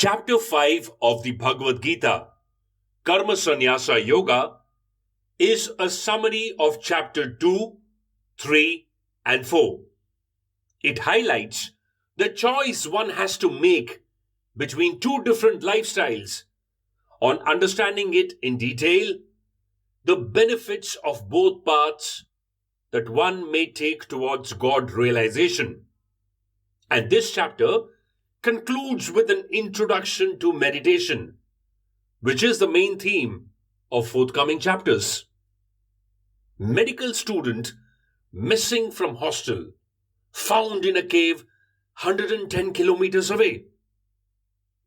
Chapter 5 of the Bhagavad Gita, Karma Sannyasa Yoga, is a summary of Chapter 2, 3, and 4. It highlights the choice one has to make between two different lifestyles. On understanding it in detail, the benefits of both paths that one may take towards God realization. And this chapter concludes with an introduction to meditation, which is the main theme of forthcoming chapters. Medical student missing from hostel, found in a cave 110 kilometers away.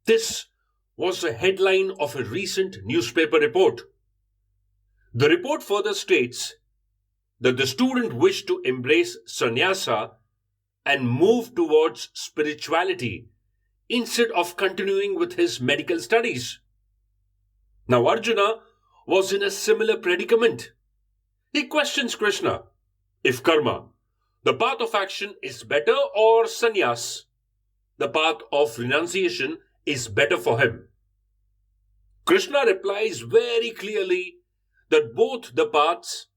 This was the headline of a recent newspaper report. The report further states that the student wished to embrace sannyasa and move towards spirituality instead of continuing with his medical studies. Now Arjuna was in a similar predicament. He questions Krishna if karma, the path of action, is better, or sannyas, the path of renunciation, is better for him. Krishna replies very clearly that both the paths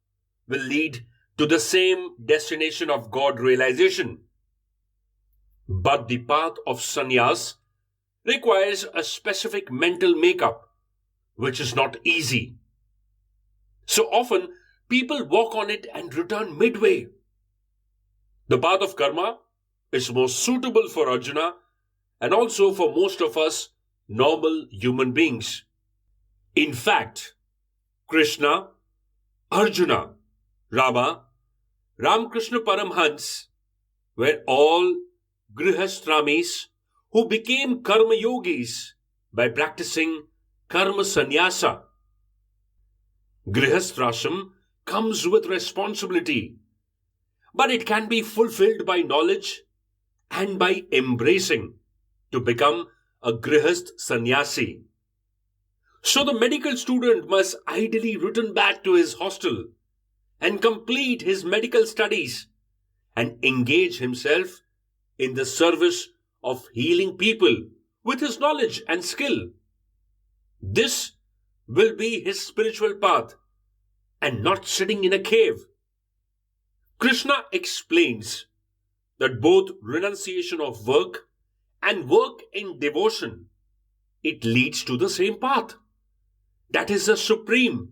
will lead to the same destination of God realization. But the path of sannyas requires a specific mental makeup, which is not easy. So often, people walk on it and return midway. The path of karma is more suitable for Arjuna and also for most of us normal human beings. In fact, Krishna, Arjuna, Rama, Ramakrishna Paramhans were all grihastramis who became karma yogis by practicing karma sannyasa. Grihasthrasham comes with responsibility, but it can be fulfilled by knowledge and by embracing to become a grihast sannyasi. So the medical student must ideally return back to his hostel and complete his medical studies and engage himself in the service of healing people with his knowledge and skill. This will be his spiritual path and not sitting in a cave. Krishna explains that both renunciation of work and work in devotion, it leads to the same path. That is the supreme.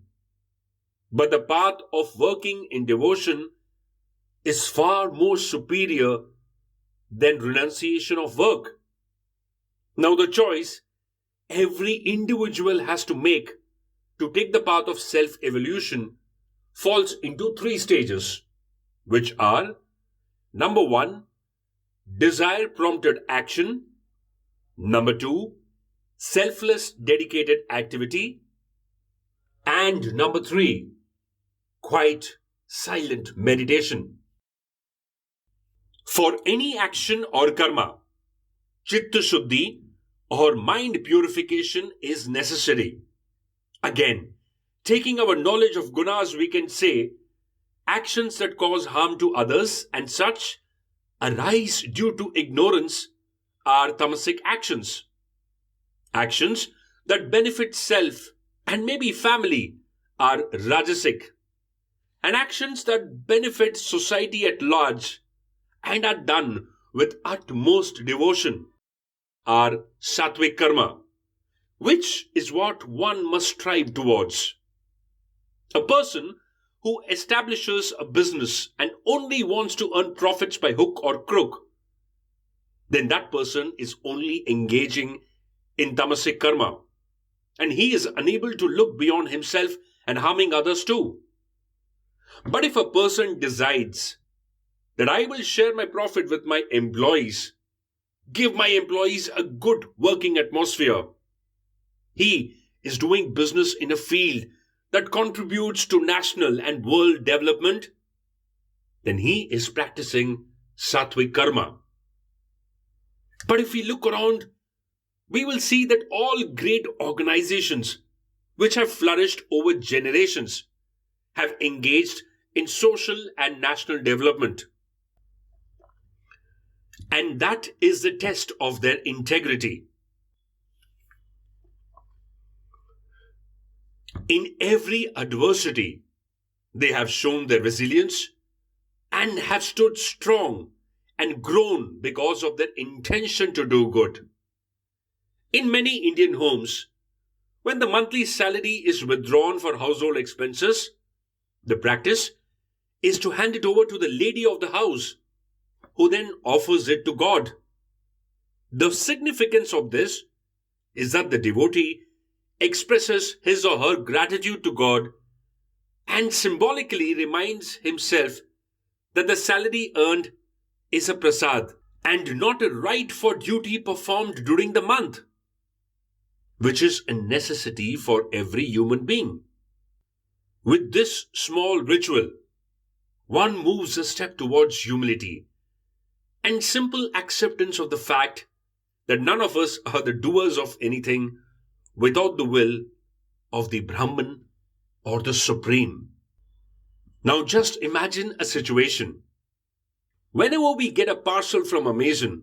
But the path of working in devotion is far more superior than renunciation of work. Now the choice every individual has to make to take the path of self-evolution falls into three stages, which are: number 1, desire-prompted action; number 2, selfless dedicated activity; and number 3, quiet silent meditation. For any action or karma, chitta shuddhi or mind purification is necessary. Again, taking our knowledge of gunas, we can say actions that cause harm to others and such arise due to ignorance are tamasic actions. Actions that benefit self and maybe family are rajasic. And actions that benefit society at large and are done with utmost devotion are sattvic karma, which is what one must strive towards. A person who establishes a business and only wants to earn profits by hook or crook, then that person is only engaging in tamasic karma, and he is unable to look beyond himself and harming others too. But if a person decides that I will share my profit with my employees, give my employees a good working atmosphere, he is doing business in a field that contributes to national and world development, then he is practicing sattvic karma. But if we look around, we will see that all great organizations which have flourished over generations have engaged in social and national development. And that is the test of their integrity. In every adversity, they have shown their resilience and have stood strong and grown because of their intention to do good. In many Indian homes, when the monthly salary is withdrawn for household expenses, the practice is to hand it over to the lady of the house, who then offers it to God. The significance of this is that the devotee expresses his or her gratitude to God and symbolically reminds himself that the salary earned is a prasad and not a right for duty performed during the month, which is a necessity for every human being. With this small ritual, one moves a step towards humility and simple acceptance of the fact that none of us are the doers of anything without the will of the Brahman or the Supreme. Now just imagine a situation. Whenever we get a parcel from Amazon,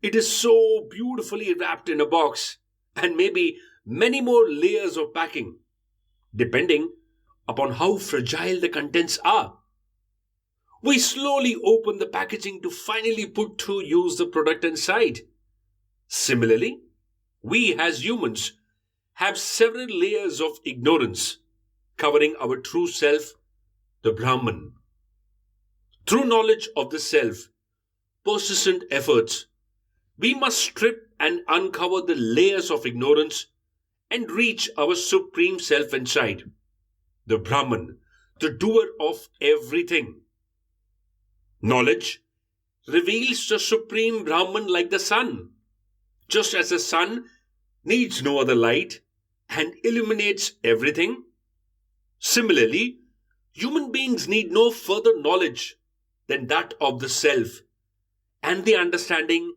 it is so beautifully wrapped in a box and maybe many more layers of packing, depending upon how fragile the contents are. We slowly open the packaging to finally put to use the product inside. Similarly, we as humans have several layers of ignorance covering our true self, the Brahman. Through knowledge of the self, persistent efforts, we must strip and uncover the layers of ignorance and reach our supreme self inside, the Brahman, the doer of everything. Knowledge reveals the supreme Brahman like the sun, just as the sun needs no other light and illuminates everything. Similarly, human beings need no further knowledge than that of the self and the understanding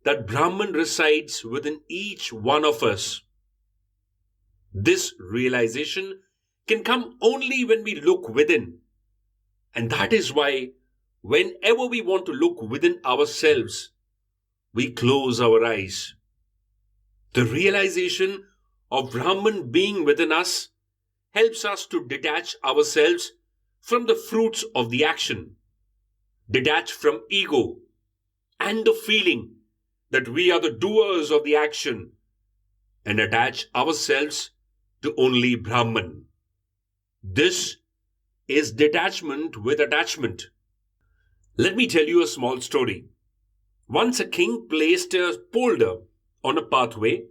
that Brahman resides within each one of us. This realization can come only when we look within, and that is why whenever we want to look within ourselves, we close our eyes. The realization of Brahman being within us helps us to detach ourselves from the fruits of the action, detach from ego and the feeling that we are the doers of the action, and attach ourselves to only Brahman. This is detachment with attachment. Let me tell you a small story. Once a king placed a boulder on a pathway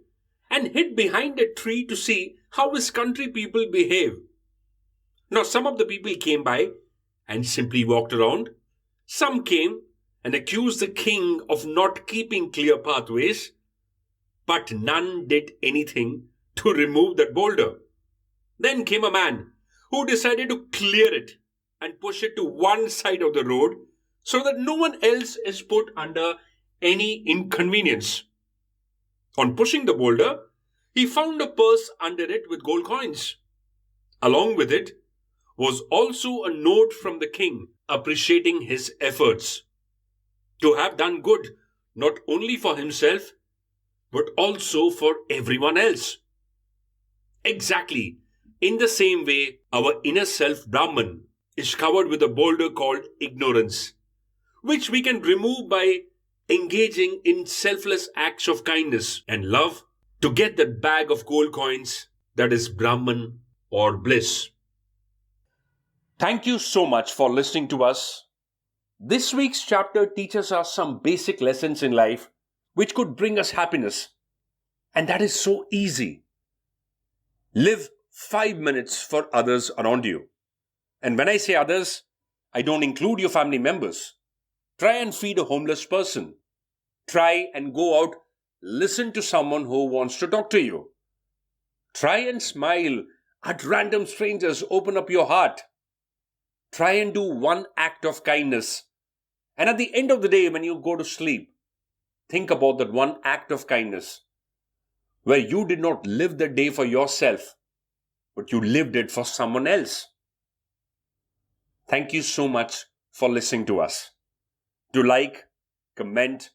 and hid behind a tree to see how his country people behave. Now, some of the people came by and simply walked around. Some came and accused the king of not keeping clear pathways, but none did anything to remove that boulder. Then came a man who decided to clear it and push it to one side of the road so that no one else is put under any inconvenience. On pushing the boulder, he found a purse under it with gold coins. Along with it was also a note from the king appreciating his efforts to have done good not only for himself but also for everyone else. Exactly in the same way, our inner self Brahman is covered with a boulder called ignorance, which we can remove by engaging in selfless acts of kindness and love to get that bag of gold coins that is Brahman or bliss. Thank you so much for listening to us. This week's chapter teaches us some basic lessons in life which could bring us happiness. And that is so easy. Live 5 minutes for others around you. And when I say others, I don't include your family members. Try and feed a homeless person. Try and go out, listen to someone who wants to talk to you. Try and smile at random strangers, open up your heart. Try and do one act of kindness. And at the end of the day, when you go to sleep, think about that one act of kindness where you did not live the day for yourself, but you lived it for someone else. Thank you so much for listening to us. Do like, comment,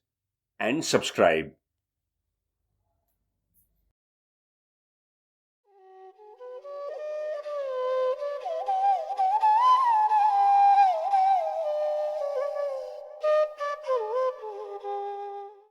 and subscribe.